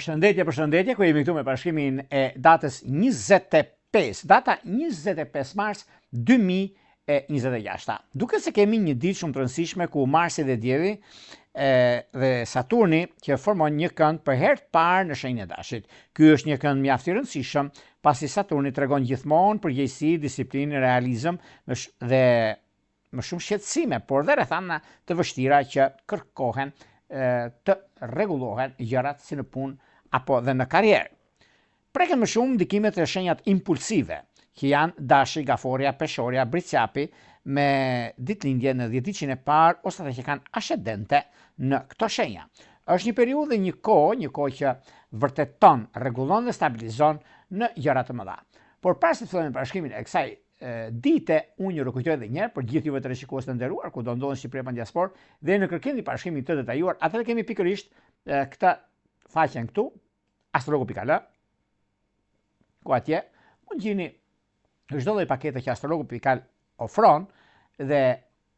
Përshëndetje, ku jemi këtu me parashikimin e datës 25, data 25 mars 2026. Duke se kemi një ditë shumë të rëndësishme ku Marsi dhe Dielli dhe Saturni që formon një kënd për herë të parë në shenjën e Dashit. Ky është një kënd mjaft i rëndësishëm, pasi Saturni tregon gjithmonë përgjegjësi, disiplinë, realizëm dhe më shumë shqetësime, por dhe rrethana të vështira që kërkohen të rregullohen gjërat si në punë apo dhe në karrierë. Preken më shumë ndikimet e shenjat impulsive, që janë Dashi, Gaforia, Peshorja, Briciapi, me ditëlindje në 10 diçin e parë ose ata që kanë ascendente në këto shenja. Është një periudhë dhe një kohë që vërteton, rregullon dhe stabilizon në gjëra të mëdha. Por para se të fillojmë parashikimin e kësaj dite, unë ju rikujtoj edhe një herë për gjithë juve të rishikues të nderuar, ku do ndodhen Shqipëria apo diasporë, dhe në kërkimin e parashikimit të detajuar, atëherë kemi pikërisht këtë faqen këtu, astrologu.al, ku atje mund gjeni çdo lloj pakete që astrologu.al ofron dhe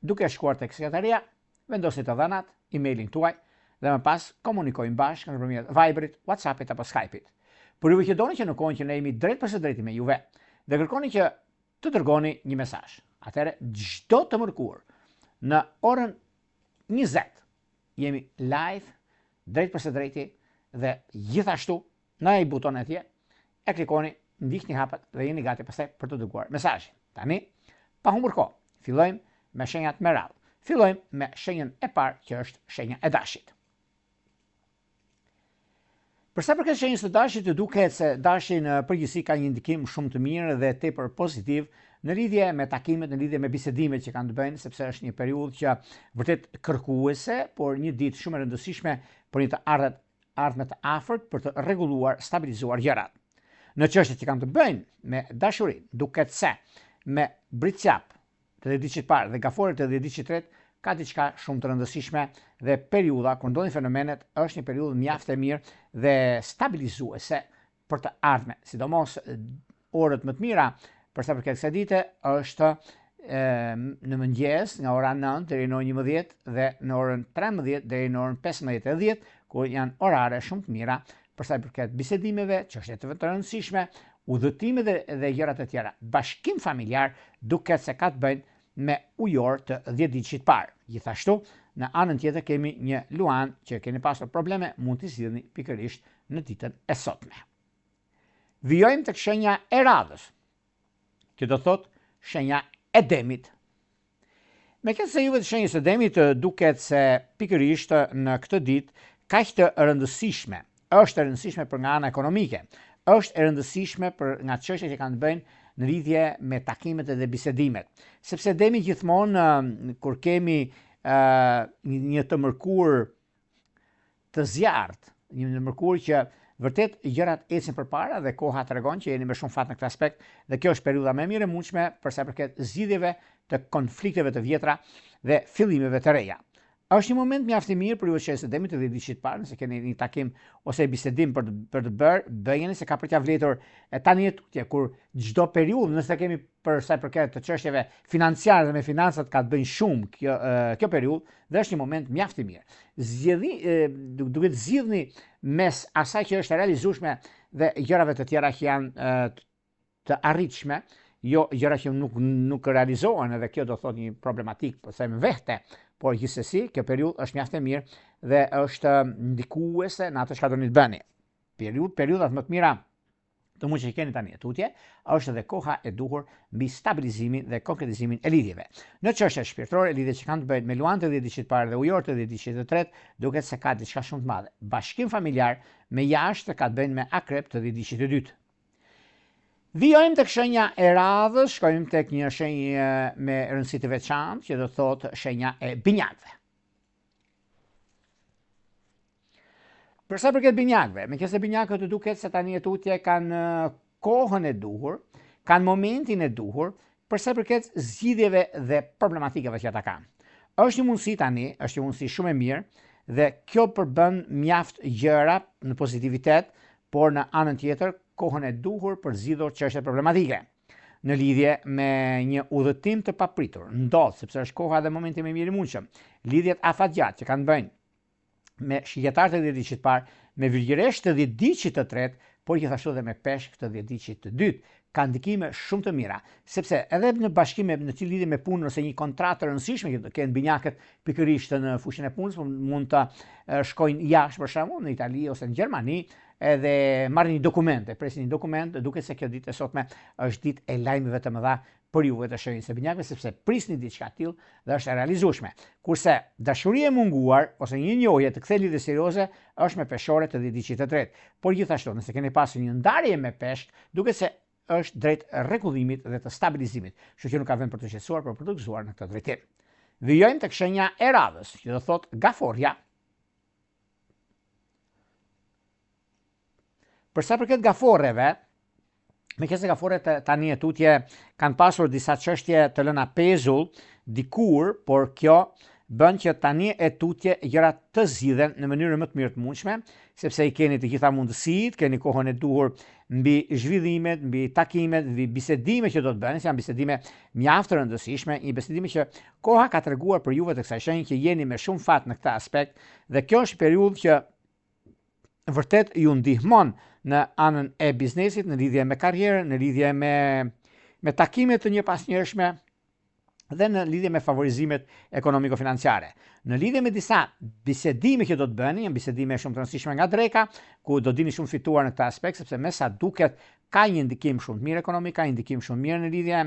duke shkuar tek sekretaria, vendosni të dhënat, emailin tuaj dhe më pas komunikojmë bashkë nëpërmjet Viberit, WhatsAppit apo Skypeit. Por juve që doni që në kohën që ne jemi drejt për së drejti me juve dhe kërkoni që të dërgoni një mesazh. Atëherë çdo të mërkurë në orën 20 jemi live drejt për së drejti dhe gjithashtu në ai buton atje e klikoni, ndiqni hapet dhe jeni gati pastaj për të dërguar mesazhin. Tani, pa humbur kohë, fillojmë me shenjat me radhë. Fillojmë me shenjën e parë që është shenja e Dashit. Për sa përket shenjës së Dashit, duket se Dashi në përgjithësi ka një ndikim shumë të mirë dhe tepër pozitiv në lidhje me takimet, në lidhje me bisedimet që kanë të bëjnë, sepse është një periudhë që vërtet kërkuese, por një ditë shumë e rëndësishme për një të ardhme të afërt për të rregulluar, stabilizuar gjërat. Në çështjet që kanë të bëjnë me dashurinë, duket se me Briciap të 10 diçit parë dhe Gaforit të 10 diçit tretë ka diçka shumë të rëndësishme dhe periudha kur ndodhin fenomenet është një periudhë mjaft e mirë dhe stabilizuese për të ardhmen. Sidomos orët më të mira për sa përket kësaj dite është në mëngjes nga ora 9 deri në orën 11 dhe në orën 13 deri në orën 15:10, ku janë orare shumë të mira për sa përket bisedimeve, çështjeve të rëndësishme, udhëtime dhe gjërat e tjera. Bashkim familjar duket se ka të bëjnë me ujor të 10 diçit parë. Gjithashtu, në anën tjetër kemi një luan që keni pasur probleme, mund t'i zgjidhni pikërisht në ditën e sotme. Vijojmë tek shenja e radhës, që do thotë shenja e Demit. Meqense juve të shenjës së Demit duket se pikërisht në këtë ditë kaq të rëndësishme, është e rëndësishme për nga ana ekonomike, është e rëndësishme për nga çështjet që kanë të bëjnë në lidhje me takimet dhe bisedimet. Sepse Demi gjithmonë kur kemi një të mërkurë të zjarrt, një mërkurë që vërtet gjërat ecin përpara dhe koha tregon që jeni me shumë fat në këtë aspekt dhe kjo është periudha më mirë e mundshme për sa përket zgjidhjeve të konflikteve të vjetra dhe fillimeve të reja. Është një moment mjaft i mirë për ju që Demi të 10 diçit parë, nëse keni një takim ose bisedim për të bërë, bëjeni se ka për t'ia vletur tani tutje kur çdo periudhë, nëse kemi për sa përket të çështjeve financiare dhe me financat ka të bëjnë shumë kjo periudhë dhe është një moment mjaft i mirë. Duhet zgjidhni mes asaj që është e realizueshme dhe gjërave të tjera që janë të arritshme, jo gjëra që nuk realizohen, edhe kjo do thotë një problematik, po them vehte. Por gjithsesi, kjo periudhë është mjaft e mirë dhe është ndikuese në atë çka doni të bëni. Periudhat më të mira të mund që keni tani tutje, është edhe koha e duhur mbi stabilizimin dhe konkretizimin e lidhjeve. Në çështjet shpirtërore, lidhjet që kanë të bëjnë me luan të 10 diçit parë dhe ujor të 10 diçit të tretë, duket se ka diçka shumë të madhe. Bashkim familjar me jashtë ka të bëjnë me akrep të 10 diçit të dytë. Vijojmë tek shenja e radhës, shkojmë tek një shenjë me rëndësi të veçantë, që do thotë shenja e binjakëve. Për sa përket binjakëve, meqense binjakët duket se tani tutje kanë kohën e duhur, kanë momentin e duhur, për sa përket zgjidhjeve dhe problematikave që ata kanë. Është një mundësi tani, është një mundësi shumë e mirë dhe kjo përbën mjaft gjëra në pozitivitet, por në anën tjetër kohën e duhur për zgjidhur çështje problematike. Në lidhje me një udhëtim të papritur, ndodh sepse është koha dhe momenti më i mirë i mundshëm. Lidhjet afatgjat që kanë bëjnë me shigjetarët e 10 diçit parë me virgjëresh të dhjetëdiqit të tretë, por gjithashtu edhe me peshk të dhjetëdiqit të dytë. Ka ndikime shumë të mira, sepse edhe në bashkim në lidhje me punën ose një kontratë të rëndësishme që kenë binjakët pikërisht në fushën e punës, mund të shkojnë jashtë për shembull në Itali ose në Gjermani, edhe marrin një dokument, presin një dokument, duket se kjo ditë e sotme është ditë e lajmeve të mëdha për juve të shenjës së binjakëve, sepse prisni diçka të tillë dhe është e realizueshme. Kurse dashuria e munguar ose një njohje të kthej lidhje serioze është me peshore të dhjetëdiqit të tretë. Por gjithashtu, nëse keni pasur një ndarje me peshk, duket se është drejt rregullimit dhe të stabilizimit, kështu që nuk ka vend për të qetësuar, por për të gëzuar në këtë drejtim. Vijojmë tek shenja e radhës, që do thotë gaforja. Për sa përket gaforreve, meqenëse gaforret tani e tutje kanë pasur disa çështje të lëna pezull dikur, por kjo bën që tani e tutje gjërat të zgjidhen në mënyrë më të mirë të mundshme, sepse i keni të gjitha mundësitë, keni kohën e duhur mbi zhvillimet, mbi takimet, mbi bisedimet që do të bëhen, janë bisedime mjaft të rëndësishme, një bisedime që koha ka treguar për juve të kësaj shenjë që jeni me shumë fat në këtë aspekt, dhe kjo është periudhë që vërtet ju ndihmon në anën e biznesit, në lidhje me karrierën, në lidhje me takimet të njëpasnjërshme, dhe në lidhje me favorizimet ekonomiko-financiare. Në lidhje me disa bisedime që do të bëni, janë bisedime shumë të rëndësishme nga dreka, ku do dini shumë fituar në këtë aspekt, sepse me sa duket ka një ndikim shumë të mirë ekonomik, ka një ndikim shumë mirë në lidhje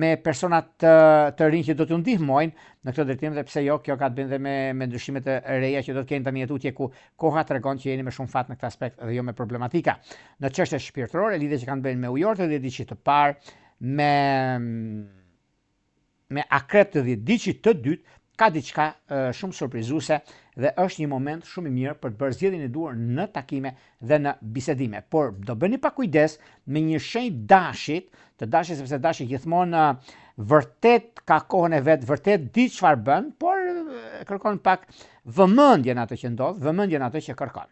me personat të rinj që do t'ju ndihmojnë në këtë drejtim, dhe pse jo, kjo ka të bëjë me ndryshimet e reja që do të kenë tani tutje, ku koha tregon që jeni me shumë fat në këtë aspekt dhe jo me problematika. Në çështje shpirtërore, lidhje që kanë bëjnë me ujorët e dhjetëdiqit të parë, me akret të dhjetëdiqit të dytë, ka diçka shumë surprizuese dhe është një moment shumë i mirë për të bërë zgjedhjen e duhur në takime dhe në bisedime. Por do bëni pa kujdes me një shenjë dashit, sepse dashi gjithmonë vërtet ka kohën e vet, vërtet di çfarë bën, por kërkon pak vëmendje në atë që ndodh, vëmendje në atë që kërkon.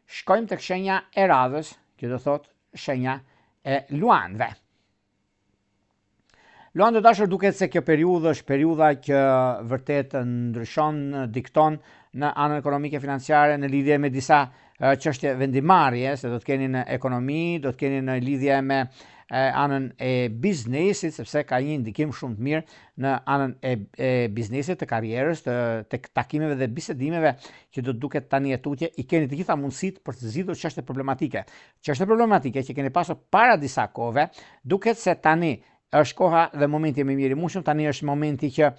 Shkojmë tek shenja e radhës, që do thotë shenja e luanëve. Luanë të dashur, duket se kjo periudhë është periudha që vërtet ndryshon, dikton në anën ekonomike financiare në lidhje me disa çështje vendimarrje, se do të keni në ekonomi, do të keni në lidhje me anën e biznesit, sepse ka një ndikim shumë të mirë në anën e biznesit, të karrierës, të takimeve dhe bisedimeve që do të duket tani e tutje, i keni të gjitha mundësitë për të zgjidhur çështje problematike. Çështje problematike që keni pasur para disa kohëve, duket se tani është koha dhe momenti më mirë i mundshëm, tani është momenti që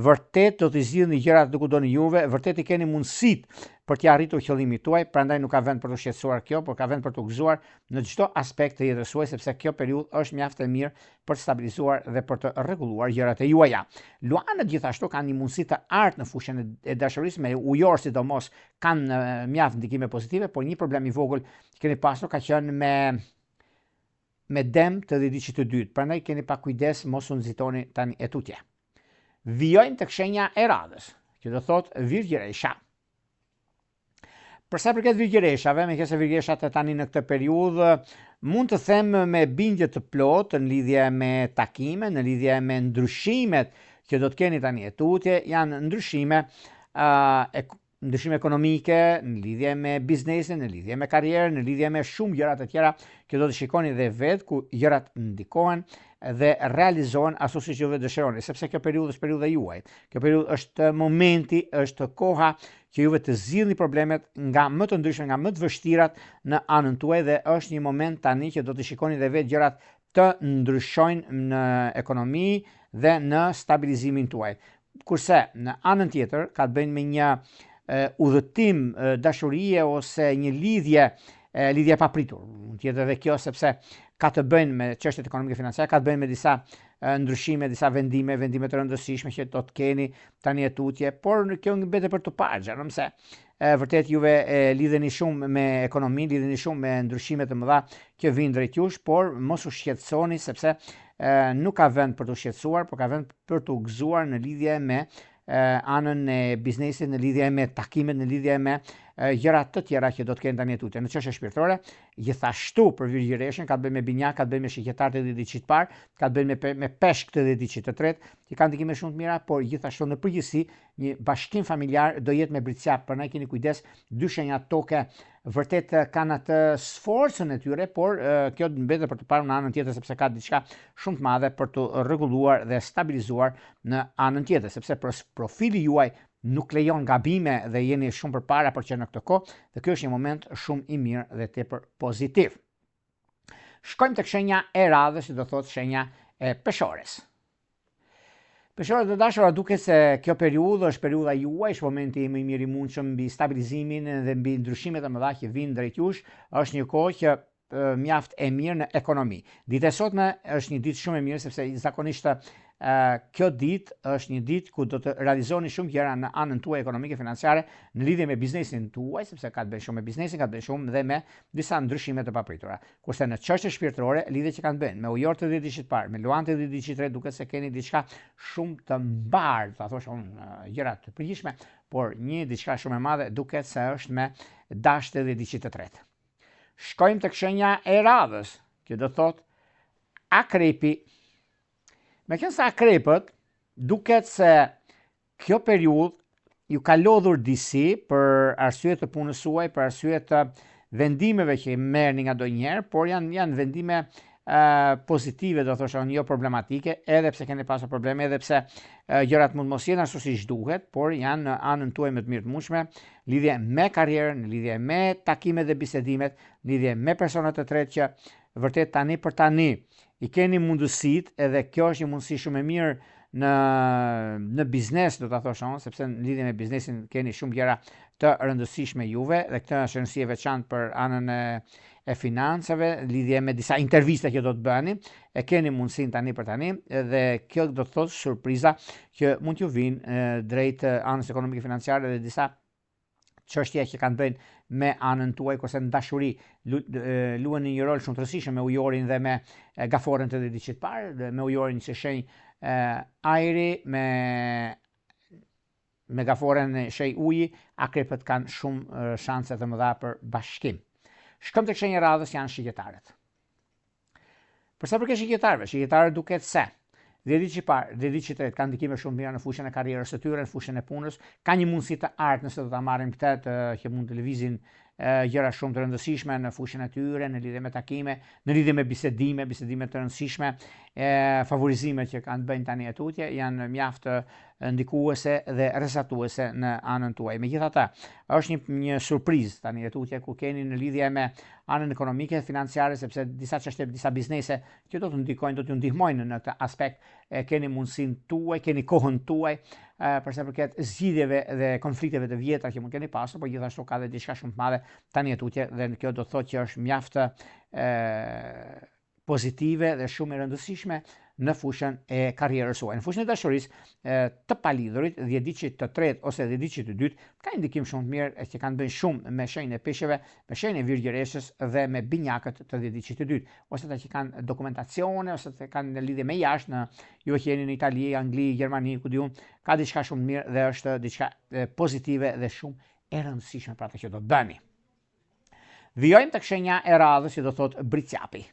vërtet do të zgjidhni gjërat duke doni juve, vërtet i keni mundësitë për të arritur qëllimin tuaj, prandaj nuk ka vend për të shqetësuar kjo, por ka vend për të gëzuar në çdo aspekt të jetës suaj, sepse kjo periudhë është mjaft e mirë për të stabilizuar dhe për të rregulluar gjërat e juaja. Luanët gjithashtu kanë një mundësi të artë në fushën e dashurisë, me ujor sidomos kanë mjaft ndikime pozitive, por një problem i vogël që keni pasur ka qenë me dem të dhjetëdiqit të dytë, prandaj keni pak kujdes mos u nxitoni tani e tutje. Vijojmë tek shenja e radhës, që do thotë virgjëresha. Për sa përket virgjëreshave, meqenëse virgjëreshat tani në këtë periudhë mund të them me bindje të plotë në lidhje me takime, në lidhje me ndryshimet që do të keni tani e tutje, janë ndryshime ekonomike, në lidhje me biznesin, në lidhje me karrierën, në lidhje me shumë gjëra të tjera që do të shikoni dhe vetë, ku gjërat ndikohen dhe realizohen ashtu siç ju dëshironi, sepse kjo periudhë është periudha juaj. Kjo periudhë është momenti, është koha që juve të zgjidhni problemet nga më të ndryshme, nga më të vështirat në anën tuaj, dhe është një moment tani që do të shikoni dhe vetë gjërat të ndryshojnë në ekonomi dhe në stabilizimin tuaj. Kurse në anën tjetër ka të bëjnë me një udhëtim dashurie ose një lidhje papritur. Mund të jetë edhe kjo, sepse ka të bëjnë me çështjet ekonomike financiare, ka të bëjnë me disa ndryshime, disa vendime të rëndësishme që do të keni tani e tutje, por kjo mbetet për të parë, xhanëm se vërtet juve lidheni shumë me ekonominë, lidheni shumë me ndryshime të mëdha që vijnë drejt jush, por mos u shqetësoni, sepse nuk ka vend për të shqetësuar, por ka vend për të gëzuar në lidhje me anën e biznesit, në lidhje me takimet, në lidhje me gjëra të tjera që do të kenë tani tutje. Në çështje shpirtërore, gjithashtu për virgjëreshën ka të bëjë me binjak, ka të bëjë me shigjetarët e diçit parë, ka të bëjë me peshkët e diçit të tretë, që kanë ndikime shumë të mira, por gjithashtu në përgjithësi një bashkim familjar do jetë me britsjap. Prandaj keni kujdes, dy shenjat toke vërtet kanë atë sforcën e tyre, por kjo të mbetet për të parë në anën tjetër, sepse ka diçka shumë të madhe për të rregulluar dhe stabilizuar në anën tjetër, sepse profili juaj nuk lejon gabime dhe jeni shumë përpara për që në këtë kohë, dhe kjo është një moment shumë i mirë dhe tepër pozitiv. Shkojmë tek shenja e radhës, që do thotë shenja e peshores. Peshorët e dashura, duket se kjo periudhë është periudha juaj, është momenti më i mirë i mundshëm mbi stabilizimin dhe mbi ndryshimet e mëdha që vinë drejt jush. Është një kohë që mjaft e mirë në ekonomi. Dita e sotme është një ditë shumë e mirë, sepse zakonisht kjo ditë është një ditë ku do të realizoni shumë gjëra në anën tuaj ekonomike financiare në lidhje me biznesin tuaj, sepse ka të bëjë shumë me biznesin, ka të bëjë shumë dhe me disa ndryshime të papritura. Kurse në çështje shpirtërore, lidhje që kanë bënë me ujorë të diçit parë, me luante të diçit tretë, duket se keni diçka shumë të mbarë, ta thosh gjëra të përgjithshme, por një diçka shumë e madhe duket se është me dashte dhe diçit të tretë. Shkojmë tek shenja e radhës, që do thotë akrepi. Me qenë se akrepët, duket se kjo periudhë ju ka lodhur disi për arsye të punës suaj, për arsye të vendimeve që i merrni ngadonjëherë, por janë vendime pozitive, do thosh, jo problematike, edhe pse keni pasur probleme, edhe pse gjërat mund mos jenë ashtu siç duhet, por janë në anën tuaj më të mirë të mundshme, lidhje me karrierën, lidhje me takimet dhe bisedimet, lidhje me personat të tretë që vërtet tani për tani i keni mundësit, edhe kjo është një mundësi shumë e mirë në biznes, do ta thosh unë, sepse në lidhje me biznesin keni shumë gjëra të rëndësishme juve, dhe këtë është rëndësi e veçantë për anën e financave, lidhje me disa intervista që do të bëni, e keni mundësin tani për tani, dhe kjo do të thotë surpriza që mund t'ju vinë drejt anës ekonomike financiare dhe disa çështje që kanë bëjnë me anën tuaj, kurse në dashuri luani një rol shumë të rëndësishëm me ujorin dhe me gaforën të diçit parë, me ujorin që shenjë ajri, me gaforën shenjë uji, akrepët kanë shumë shanse të mëdha për bashkim. Shkojmë tek shenja e radhës, janë shigjetarët. Për sa përket shigjetarët duket se dhe diçit parë, dhe diçit tretë kanë ndikime shumë mira në fushën e karrierës së tyre, në fushën e punës, ka një mundësi të artë nëse do ta marrim këtë që mund të lëvizin gjëra shumë të rëndësishme në fushën e tyre, në lidhje me takime, në lidhje me bisedime të rëndësishme, favorizime që kanë bëjnë tani tutje, janë mjaft ndikuese dhe rrezatuese në anën tuaj. Megjithatë, është një surprizë tani tutje ku keni në lidhje me anën ekonomike dhe financiare, sepse disa çështje, disa biznese që do të ndikojnë, do t'ju ndihmojnë në këtë aspekt, keni mundësinë tuaj, keni kohën tuaj, për sa përket zgjidhjeve dhe konflikteve të vjetra që mund keni pasur, por gjithashtu ka dhe diçka shumë të madhe tani tutje, dhe kjo do të thotë që është mjaft pozitive dhe shumë e rëndësishme në fushën e karrierës suaj. Në fushën e dashurisë të palidhurit, dhjediçit të tretë ose dhjediçit të dytë ka ndikim shumë të mirë që kanë bënë shumë me shenjën e peshqeve, me shenjën e virgjëreshës dhe me binjakët të dhjediçit të dytë, ose ata që kanë dokumentacione, ose të kanë lidhje me jashtë, në ju që jeni në Itali, Angli, Gjermani, ku diun, ka diçka shumë të mirë dhe është diçka pozitive dhe shumë e rëndësishme për atë që do të bëni. Vijojmë tek shenja e radhës, që do thotë britsjapi.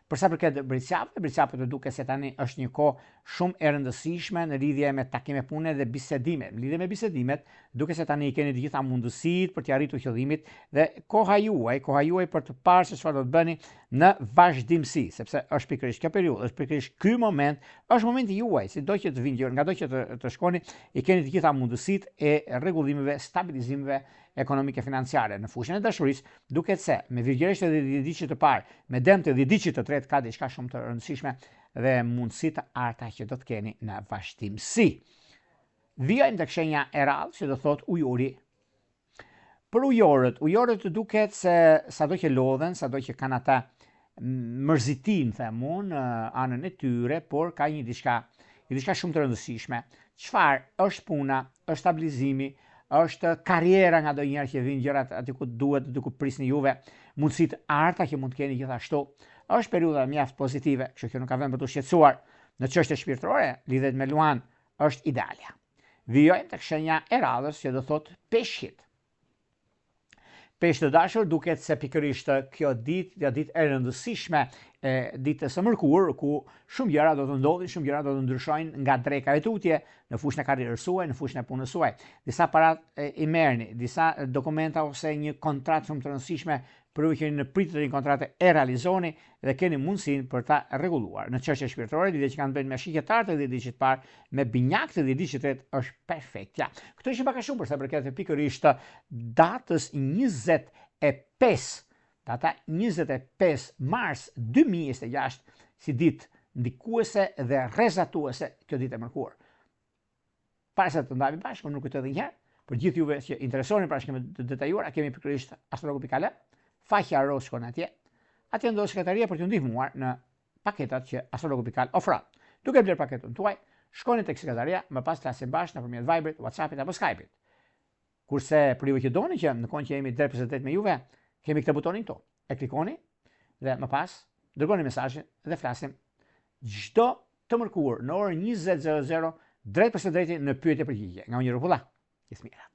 Për sa përket britsjapit të duket se tani është një kohë shumë e rëndësishme në lidhje me takime pune dhe bisedime. Në lidhje me bisedimet, duket se tani i keni të gjitha mundësitë për të arritur qëllimit dhe koha juaj për të parë se çfarë do të bëni në vazhdimsi, sepse është pikërisht kjo periudhë, është pikërisht ky moment, është momenti juaj, sido që të vinë gjë, ngado që të shkoni, i keni të gjitha mundësitë e rregullimeve, stabilizimeve ekonomike financiare. Në fushën e dashurisë, duket se me virgjëreshët e dhjediçit të parë, me dëmt e dhjediçit të tretë, ka diçka shumë të rëndësishme dhe mundësi të arta që do të keni në vazhdimsi. Vijojmë tek shenja e radhës, që do thotë ujuri. Për ujorët duket se sado që lodhen, sado që kanë ata mërzitin, them unë, anën e tyre, por ka një diçka shumë të rëndësishme. Çfarë është puna, është stabilizimi, është karriera ngadonjëherë që vinë gjërat aty ku duhet, aty ku prisni juve, mundësitë arta që mund të keni gjithashtu. Është periudha mjaft pozitive, kështu që nuk ka vend për të shqetësuar. Në çështje shpirtërore, lidhet me luan, është ideale. Vijojmë tek shenja e radhës, që do thotë peshqit. Shpesh të dashur, duket se pikërisht kjo ditë e rëndësishme e ditës së mërkurë, ku shumë gjëra do të ndodhin, shumë gjëra do të ndryshojnë nga dreka e tutje në fushën e karrierës suaj, në fushën e punës suaj. Disa paratë i merrni, disa dokumenta ose një kontratë shumë të rëndësishme për që në pritje të një kontrate e realizoni dhe keni mundësinë për ta rregulluar. Në çështje shpirtërore, lidhje që kanë bënë me shigjetarët e diçit parë, me binjakët e diçit tretë është perfektja. Këto ishin pak a shumë për sa përket pikërisht datës 25, data 25 mars 2026 si ditë ndikuese dhe rrezatuese kjo ditë e mërkurë. Para se të ndajmë bashkë, unë nuk kujtoj edhe një herë, për gjithë juve që interesoni për shkrimet të detajuara, kemi pikërisht astrologu.al, faqja Ros shkon atje ndodhet sekretaria për t'ju ndihmuar në paketat që astrologu.al ofron. Duke bler paketën tuaj, shkoni tek sekretaria, më pas flasim bashkë nëpërmjet Viberit, WhatsAppit apo Skypit. Kurse për ju që doni që në kohën që jemi drejt për drejt me juve, kemi këtë butonin këtu. E klikoni dhe më pas dërgoni mesazhin dhe flasim çdo të mërkurë në orën 20:00 drejt për drejt në pyetje përgjigje. Nga unë Rrupulla, Jesmira.